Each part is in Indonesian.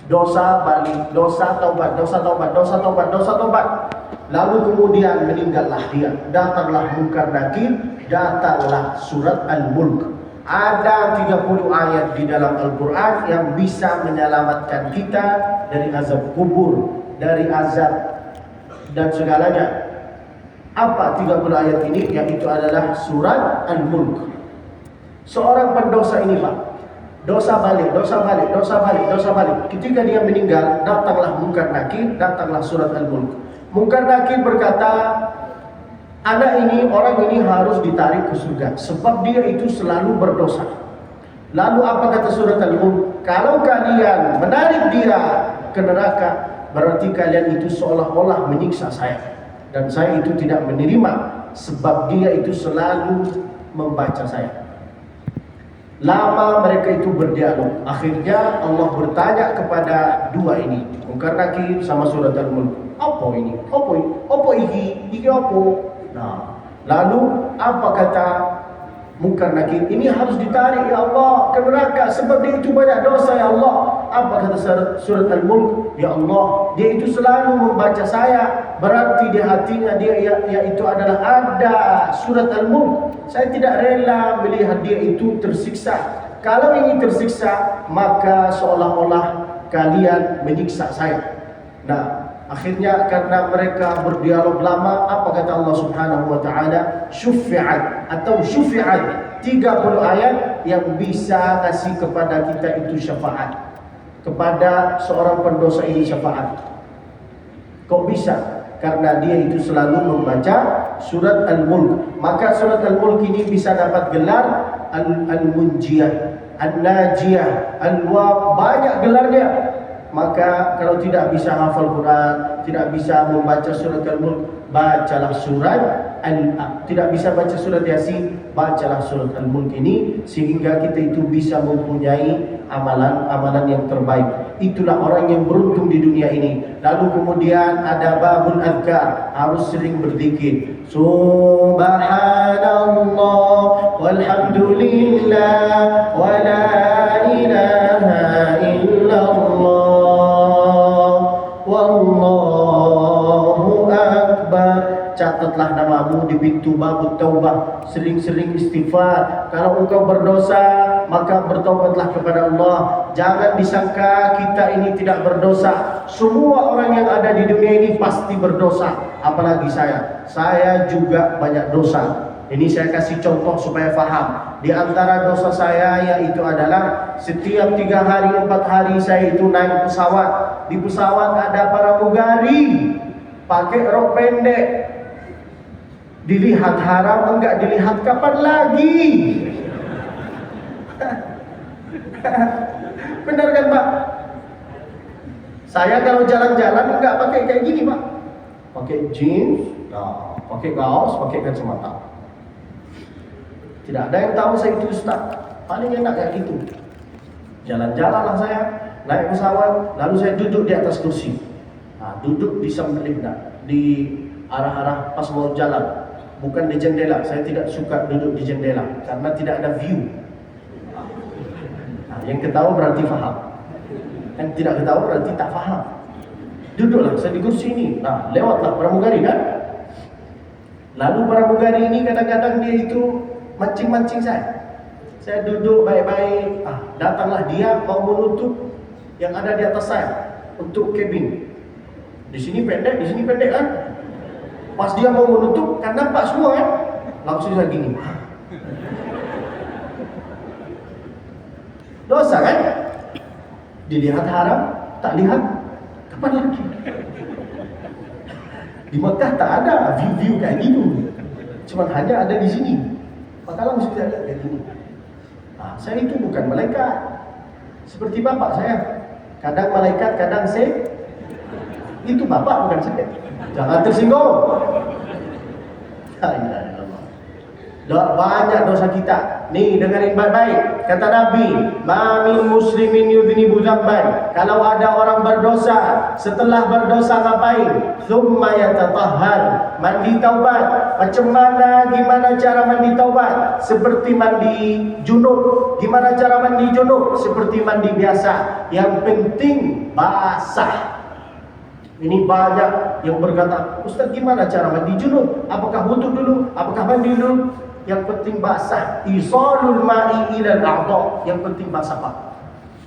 Dosa balik, dosa taubat, dosa taubat, dosa taubat, dosa taubat. Lalu kemudian meninggallah dia. Datanglah Munkar Nakir, datanglah surat Al-Mulk. Ada 30 ayat di dalam Al-Quran yang bisa menyelamatkan kita dari azab kubur, dari azab dan segalanya. Apa 30 ayat ini? Yaitu adalah surat Al-Mulk. Seorang pendosa ini, Pak, dosa balik, dosa balik, dosa balik, dosa balik. Ketika dia meninggal, datanglah Munkar Nakir, datanglah surat Al-Mulk. Munkar Nakir berkata, anak ini, orang ini harus ditarik ke surga sebab dia itu selalu berdosa. Lalu apa kata surat Al-Mulk? Kalau kalian menarik dia ke neraka, berarti kalian itu seolah-olah menyiksa saya, dan saya itu tidak menerima sebab dia itu selalu membaca saya. Lama mereka itu berdialog. Akhirnya Allah bertanya kepada dua ini, Munkar Nakir sama surat Al-Mulk. Apa ini? Apa ini? Apa ini? Ini apa? Nah, lalu apa kata Munkar Nakir? Ini harus ditarik ya Allah ke neraka sebab dia itu banyak dosa ya Allah. Apa kata surat Al-Mulk? Ya Allah, dia itu selalu membaca saya. Berarti di hatinya dia yaitu adalah ada surat Al-Mulk. Saya tidak rela melihat dia itu tersiksa. Kalau ini tersiksa, maka seolah-olah kalian menyiksa saya. Nah, akhirnya karena mereka berdialog lama, apa kata Allah Subhanahu wa taala? Syufi'at atau syufi'at, 30 ayat yang bisa kasih kepada kita itu syafaat. Kepada seorang pendosa ini syafaat. Kok bisa? Karena dia itu selalu membaca surat Al-Mulk. Maka surat Al-Mulk ini bisa dapat gelar Al-Munjiyah, Al-Najiyah, Al-Waq, banyak gelarnya. Maka kalau tidak bisa hafal Quran, tidak bisa membaca surat Al-Mulk, bacalah surat tidak bisa baca surat Yasin, bacalah surat Al-Mulk ini, sehingga kita itu bisa mempunyai amalan-amalan yang terbaik. Itulah orang yang beruntung di dunia ini. Lalu kemudian ada babul azkar, harus sering berzikir. Subhanallah walhamdulillah wa la ilaha illallah wallahu akbar. Catatlah namamu di pintu babut taubah. Sering-sering istighfar. Kalau engkau berdosa, maka bertaubatlah kepada Allah. Jangan disangka kita ini tidak berdosa. Semua orang yang ada di dunia ini pasti berdosa. Apalagi saya. Saya juga banyak dosa. Ini saya kasih contoh supaya faham. Di antara dosa saya yaitu adalah setiap 3 hari 4 hari saya itu naik pesawat. Di pesawat ada pramugari pakai rok pendek. Dilihat haram, enggak dilihat kapan lagi? Benar kan Pak? Saya kalau jalan-jalan enggak pakai kayak gini Pak. Pakai jeans, nah, pakai kaos, pakai kacamata. Tidak ada yang tahu saya itu ustaz. Paling enak kayak gitu. Jalan-jalanlah saya, naik pesawat, lalu saya duduk di atas kursi. Nah, duduk di samping di arah-arah pas mau jalan. Bukan di jendela. Saya tidak suka duduk di jendela karena tidak ada view. Nah, yang ketawa berarti faham. Yang tidak ketawa berarti tak faham. Duduklah saya di kursi ini. Nah, lewatlah pramugari kan. Lalu pramugari ini kadang-kadang dia itu mancing-mancing saya. Saya duduk baik-baik. Datanglah dia mau menutup yang ada di atas saya untuk cabin. Di sini pendek kan? Pas dia mau menutup, kan nampak semua kan? Langsung saya gini. Dosa kan? Dilihat haram, tak lihat kapan lagi? Di Mekah tak ada view-view kayak gini. Cuma hanya ada di sini. Maka langsung saya lihat kayak gini. Nah, saya itu bukan malaikat. Seperti bapak saya. Kadang malaikat, kadang saya. Itu bapak bukan saya. Jangan tersinggung. Banyak dosa kita. Nih dengerin baik-baik. Kata Nabi, "Ma min muslimin yudhnibu dzamban." Kalau ada orang berdosa, setelah berdosa ngapain? Tsumma yatatahhar, mandi taubat. Macam mana, gimana cara mandi taubat? Seperti mandi junub. Gimana cara mandi junub? Seperti mandi biasa. Yang penting basah. Ini banyak yang berkata, "Ustaz, gimana cara mandi junub? Apakah wudu dulu? Apakah mandi dulu?" Yang penting basah. Isalul ma'i ilal a'dha. Yang penting basah, Pak.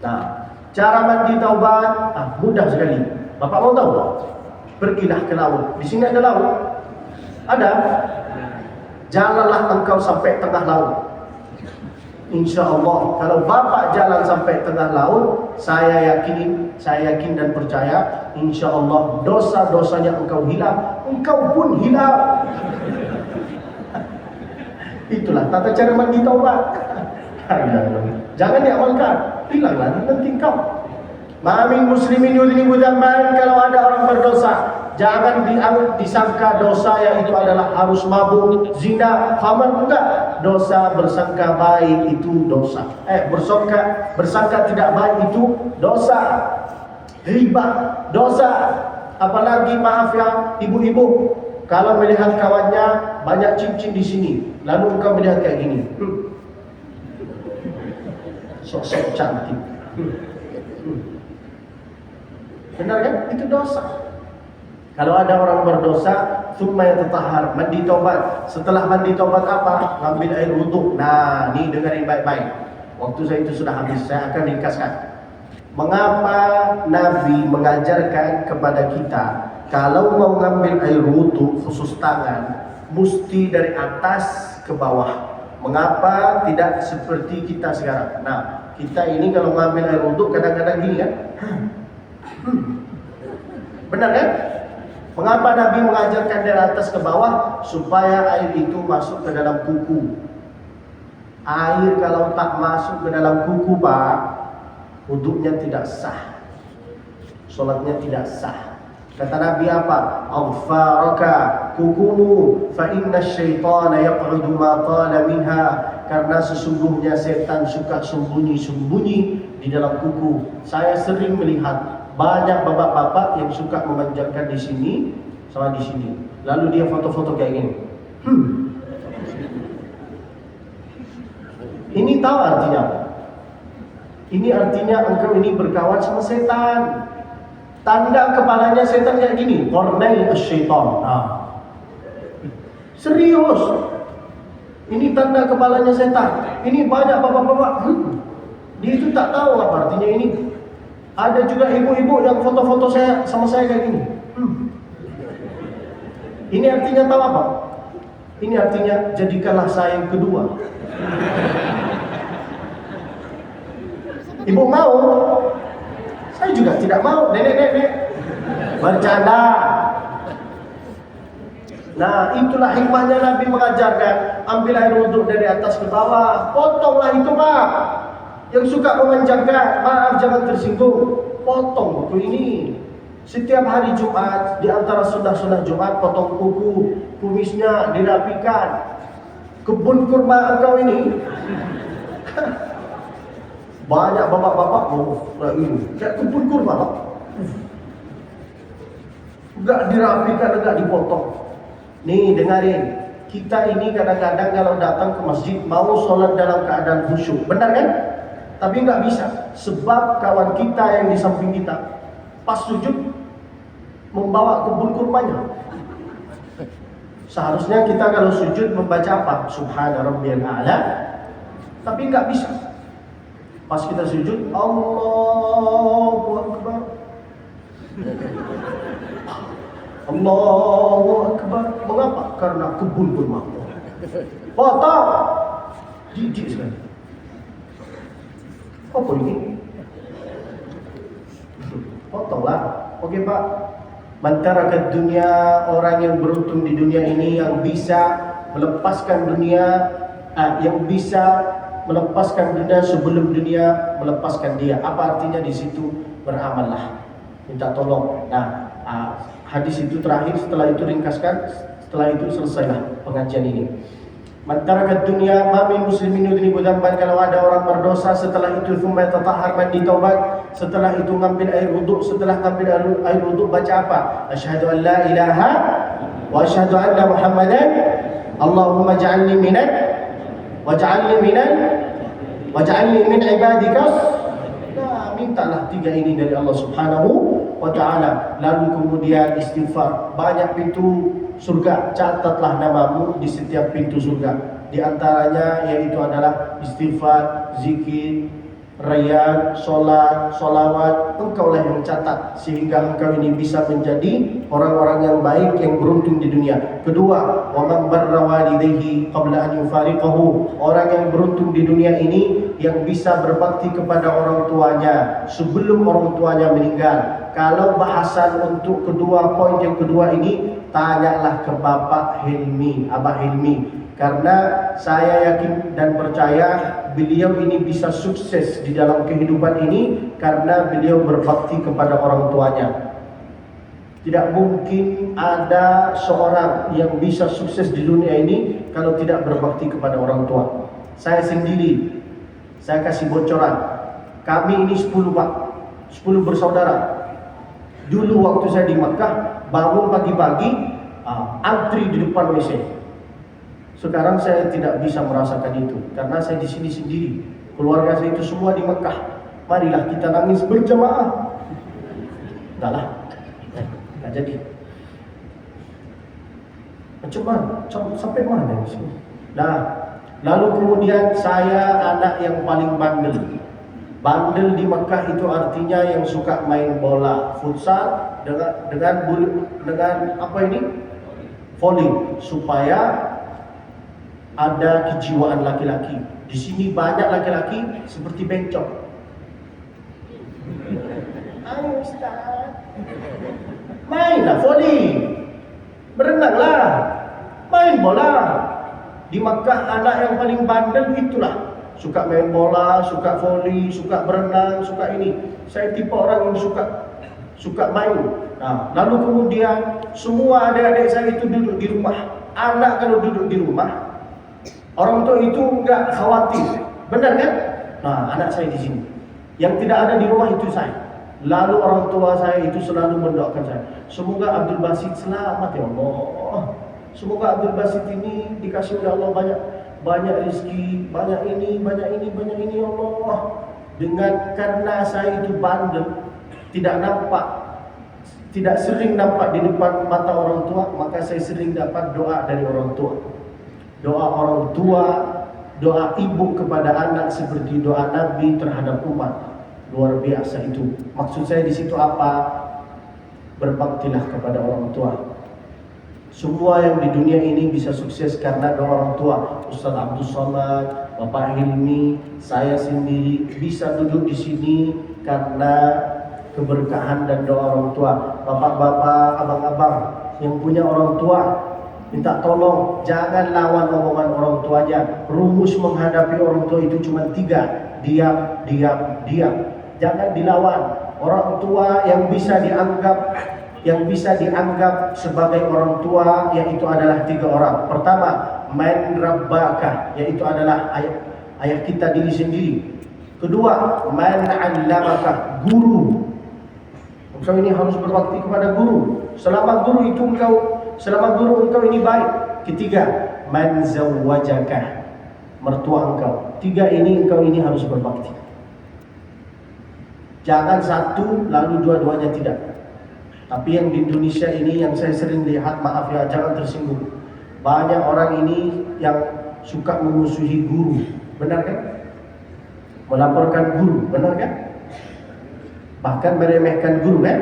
Nah, cara mandi taubat mudah sekali. Bapak mau tahu? Pergilah ke laut. Di sini ada laut? Ada? Jalanlah engkau sampai tengah laut. Insya Allah, kalau Bapak jalan sampai tengah laut, saya yakin dan percaya, insya Allah dosa-dosanya engkau hilang, engkau pun hilang. Itulah tata cara mandi taubat. Jangan diamalkan, hilanglah nanti engkau. Ma'amin muslimin yudhnibu dzamban, kalau ada orang berdosa, jangan disangka dosa yang itu adalah harus mabuk, zina, khamar, enggak. Dosa bersangka baik itu dosa. Bersangka tidak baik itu dosa. Riba dosa. Apalagi maaf ya ibu-ibu, kalau melihat kawannya banyak cincin di sini, lalu engkau melihat kayak gini, sok-sok cantik. Benar kan? Itu dosa. Kalau ada orang berdosa, tsumma yatatahhar, mandi taubat. Setelah mandi taubat apa? Ngambil air wudu. Nah, ini dengarin baik-baik. Waktu saya itu sudah habis, saya akan ringkaskan. Mengapa Nabi mengajarkan kepada kita kalau mau ngambil air wudu khusus tangan, mesti dari atas ke bawah. Mengapa tidak seperti kita sekarang? Nah, kita ini kalau ngambil air wudu kadang-kadang gini kan? Benar kan? Mengapa Nabi mengajarkan dari atas ke bawah? Supaya air itu masuk ke dalam kuku. Air kalau tak masuk ke dalam kuku, Pak, wudunya tidak sah, sholatnya tidak sah. Kata Nabi apa? "Aghfaraka kukumu fa inna syaitana yaq'udu ma qala minha." Karena sesungguhnya setan suka sembunyi-sembunyi di dalam kuku. Saya sering melihat banyak bapak-bapak yang suka memanjangkan di sini sama di sini. Lalu dia foto-foto kayak gini. Ini tahu artinya apa? Ini artinya engkau ini berkawan sama setan. Tanda kepalanya setan kayak gini, qarnai asy-syaitan. Nah. Serius. Ini tanda kepalanya setan. Ini banyak bapak-bapak. Dia itu tak tahu apa artinya ini. Ada juga ibu-ibu yang foto-foto saya sama saya kayak gini. Ini artinya tahu apa? Ini artinya jadikanlah saya yang kedua. Ibu mau? Saya juga tidak mau. Nenek. Bercanda. Nah, itulah hikmahnya Nabi mengajarkan, ambil air wudu dari atas ke bawah. Potonglah itu, Pak. Yang suka memanjangkan, maaf jangan tersinggung, potong kuku ini. Setiap hari Jumat, di antara sunnah-sunnah Jumat, potong kuku, kumisnya dirapikan. Kebun kurma engkau ini, banyak bapak-bapak ini, kayak kebun kurma, Pak. Enggak dirapikan, enggak dipotong. Nih dengarin, kita ini kadang-kadang kalau datang ke masjid mau sholat dalam keadaan khusyuk, benar kan? Tapi nggak bisa, sebab kawan kita yang di samping kita pas sujud membawa kebun kurmanya. Seharusnya kita kalau sujud membaca apa? Subhana rabbiyal a'la. Tapi nggak bisa. Pas kita sujud, Allahu Akbar. Allahu Akbar. Mengapa? Karena kebun kurma. Potong. Jijik sekali. Apa ini? Potonglah. Oke, Pak. Mantarakat dunia, orang yang beruntung di dunia ini yang bisa melepaskan dunia, yang bisa melepaskan dunia sebelum dunia melepaskan dia. Apa artinya di situ? Beramallah, minta tolong. Nah, hadis itu terakhir, setelah itu ringkaskan, setelah itu selesailah pengajian ini. Man taraka dunya ma min muslimin yudnibu dzamban, kalau ada orang berdosa setelah itu thumma yatatahhar, mandi taubat, setelah itu ngambil air wudu, setelah ngambil air wudu baca apa? Asyhadu an la ilaha wa asyhadu anna Muhammadan, Allahumma ja'alni minan waj'alni min ibadika. Nah, mintalah tiga ini dari Allah Subhanahu wa ta'ala. Lalu kemudian istighfar. Banyak pintu surga, catatlah namamu di setiap pintu surga. Di antaranya yaitu adalah istighfar, zikir, rayyan, solat, solawat. Engkaulah yang catat sehingga engkau ini bisa menjadi orang-orang yang baik, yang beruntung di dunia. Kedua, wa man barra walidayhi qabla an yufariqahu. Orang yang beruntung di dunia ini yang bisa berbakti kepada orang tuanya sebelum orang tuanya meninggal. Kalau bahasan untuk kedua poin yang kedua ini, tanyalah ke Bapak Hilmi, Abah Hilmi. Karena saya yakin dan percaya beliau ini bisa sukses di dalam kehidupan ini karena beliau berbakti kepada orang tuanya. Tidak mungkin ada seorang yang bisa sukses di dunia ini kalau tidak berbakti kepada orang tua. Saya sendiri, saya kasih bocoran. Kami ini 10 Pak, 10 bersaudara. Dulu waktu saya di Makkah, bangun pagi-pagi, antri di depan WC. Sekarang saya tidak bisa merasakan itu karena saya di sini sendiri. Keluarga saya itu semua di Mekah. Marilah kita nangis berjamaah. Enggak jadi. Macam mana? Sampai mana di sini? Nah, lalu kemudian saya anak yang paling bandel. Bandel di Mekah itu artinya yang suka main bola futsal dengan apa ini? Volley, supaya ada kejiwaan laki-laki. Di sini banyak laki-laki seperti bencong. Ayo Ustaz, mainlah volley, berenanglah, main bola. Di Makkah anak yang paling bandel itulah, suka main bola, suka volley, suka berenang, suka ini. Saya tipe orang yang suka main. Nah, lalu kemudian semua adik-adik saya itu duduk di rumah. Anak kalau duduk di rumah, orang tua itu enggak khawatir, benar kan? Nah, anak saya di sini, yang tidak ada di rumah itu saya. Lalu orang tua saya itu selalu mendoakan saya, semoga Abdul Basit selamat ya Allah. Semoga Abdul Basit ini dikasih oleh Allah banyak rezeki, banyak ini ya Allah. Karena saya itu bandel, tidak sering nampak di depan mata orang tua, maka saya sering dapat doa dari orang tua. Doa orang tua, doa ibu kepada anak seperti doa Nabi terhadap umat. Luar biasa itu. Maksud saya di situ apa? Berbaktilah kepada orang tua. Semua yang di dunia ini bisa sukses karena doa orang tua. Ustaz Abdul Somad, Bapak Hilmi, saya sendiri bisa duduk di sini karena keberkahan dan doa orang tua. Bapak-bapak, abang-abang yang punya orang tua, minta tolong jangan lawan omongan orang tuanya. Rumus menghadapi orang tua itu cuma 3. Diam. Jangan dilawan. Orang tua yang bisa dianggap sebagai orang tua yaitu adalah 3 orang. Pertama, man rabbaka, yaitu adalah ayah kita diri sendiri. Kedua, man 'allamaka, guru. Engkau ini harus berbakti kepada guru. Selama guru engkau ini baik. Ketiga, man zawwajaka, mertua engkau. 3 ini engkau ini harus berbakti. Jangan satu lalu dua-duanya tidak. Tapi yang di Indonesia ini yang saya sering lihat, maaf ya, jangan tersinggung. Banyak orang ini yang suka memusuhi guru, benar kan? Melaporkan guru, benar kan? Bahkan meremehkan guru kan?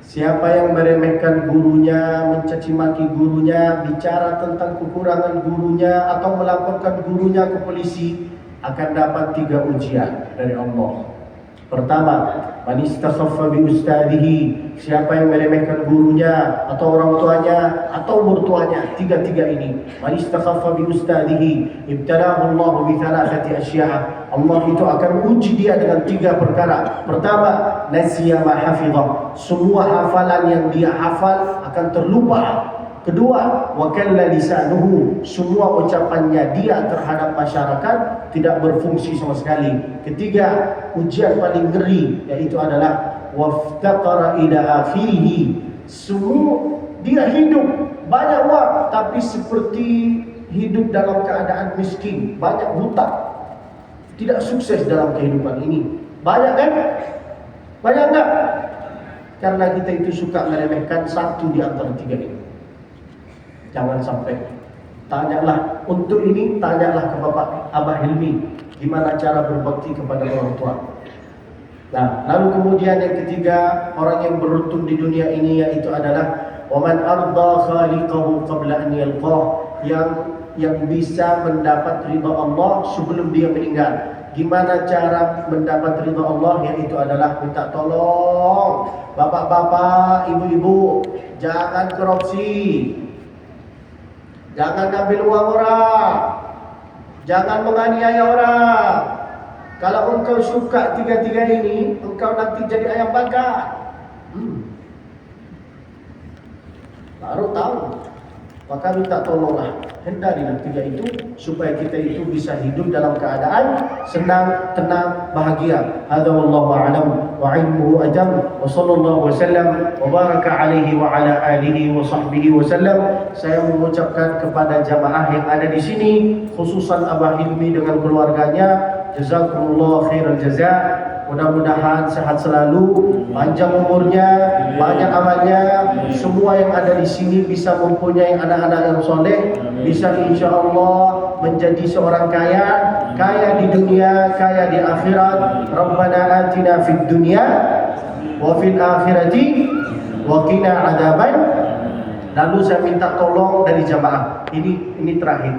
Siapa yang meremehkan gurunya, mencaci maki gurunya, bicara tentang kekurangan gurunya atau melaporkan gurunya ke polisi akan dapat 3 ujian dari Allah. Pertama, man istakhaffa bi ustadihi, siapa yang meremehkan gurunya atau orang tuanya atau mertuanya, 3 ini. Man istakhaffa bi ustadihi ibtalahu Allah bi 3 asya'. Allah itu akan uji dia dengan 3 perkara. Pertama, nasiya ma hafizah, semua hafalan yang dia hafal akan terlupa. Kedua, wa kalla lisanuhu, semua ucapannya dia terhadap masyarakat tidak berfungsi sama sekali. Ketiga, ujian paling ngeri yaitu adalah waftaqara ila akhirih, semua dia hidup banyak uang tapi seperti hidup dalam keadaan miskin, banyak buta, tidak sukses dalam kehidupan ini. Banyak kan? Banyak enggak? Karena kita itu suka meremehkan satu di antara tiga ini. Jangan sampai. Tanyalah untuk ini, tanyalah ke Bapak Abah Hilmi gimana cara berbakti kepada orang tua. Nah, lalu kemudian yang ketiga, orang yang beruntung di dunia ini yaitu adalah waman arda khaliqahu qabla an yalqah, yang bisa mendapat ridha Allah sebelum dia meninggal. Gimana cara mendapat ridha Allah? Yaitu adalah minta tolong. Bapak-bapak, ibu-ibu, jangan korupsi. Jangan ambil uang orang. Jangan menganiaya orang. Kalau engkau suka tiga-tiga ini, engkau nanti jadi ayam bakar. Baru tahu. Maka minta tolonglah, hindarilah tiga itu supaya kita itu bisa hidup dalam keadaan senang, tenang, bahagia. Hadza wallahu a'lam wa 'ilmuhu ajam wa sallallahu wasallam wa baraka alaihi wa ala alihi wa sahbihi wasallam. Saya mengucapkan kepada jamaah yang ada di sini, khususan Abah Hilmi dengan keluarganya, jazakumullah khairal jazaa. Mudah-mudahan sehat selalu, panjang umurnya, banyak amalnya. Semua yang ada di sini bisa mempunyai anak-anak yang soleh, bisa insya Allah menjadi seorang kaya, kaya di dunia, kaya di akhirat. Rabbana atina fid dunya wa fil akhirati wa qina adzaban. Lalu saya minta tolong dari jamaah. Ini terakhir.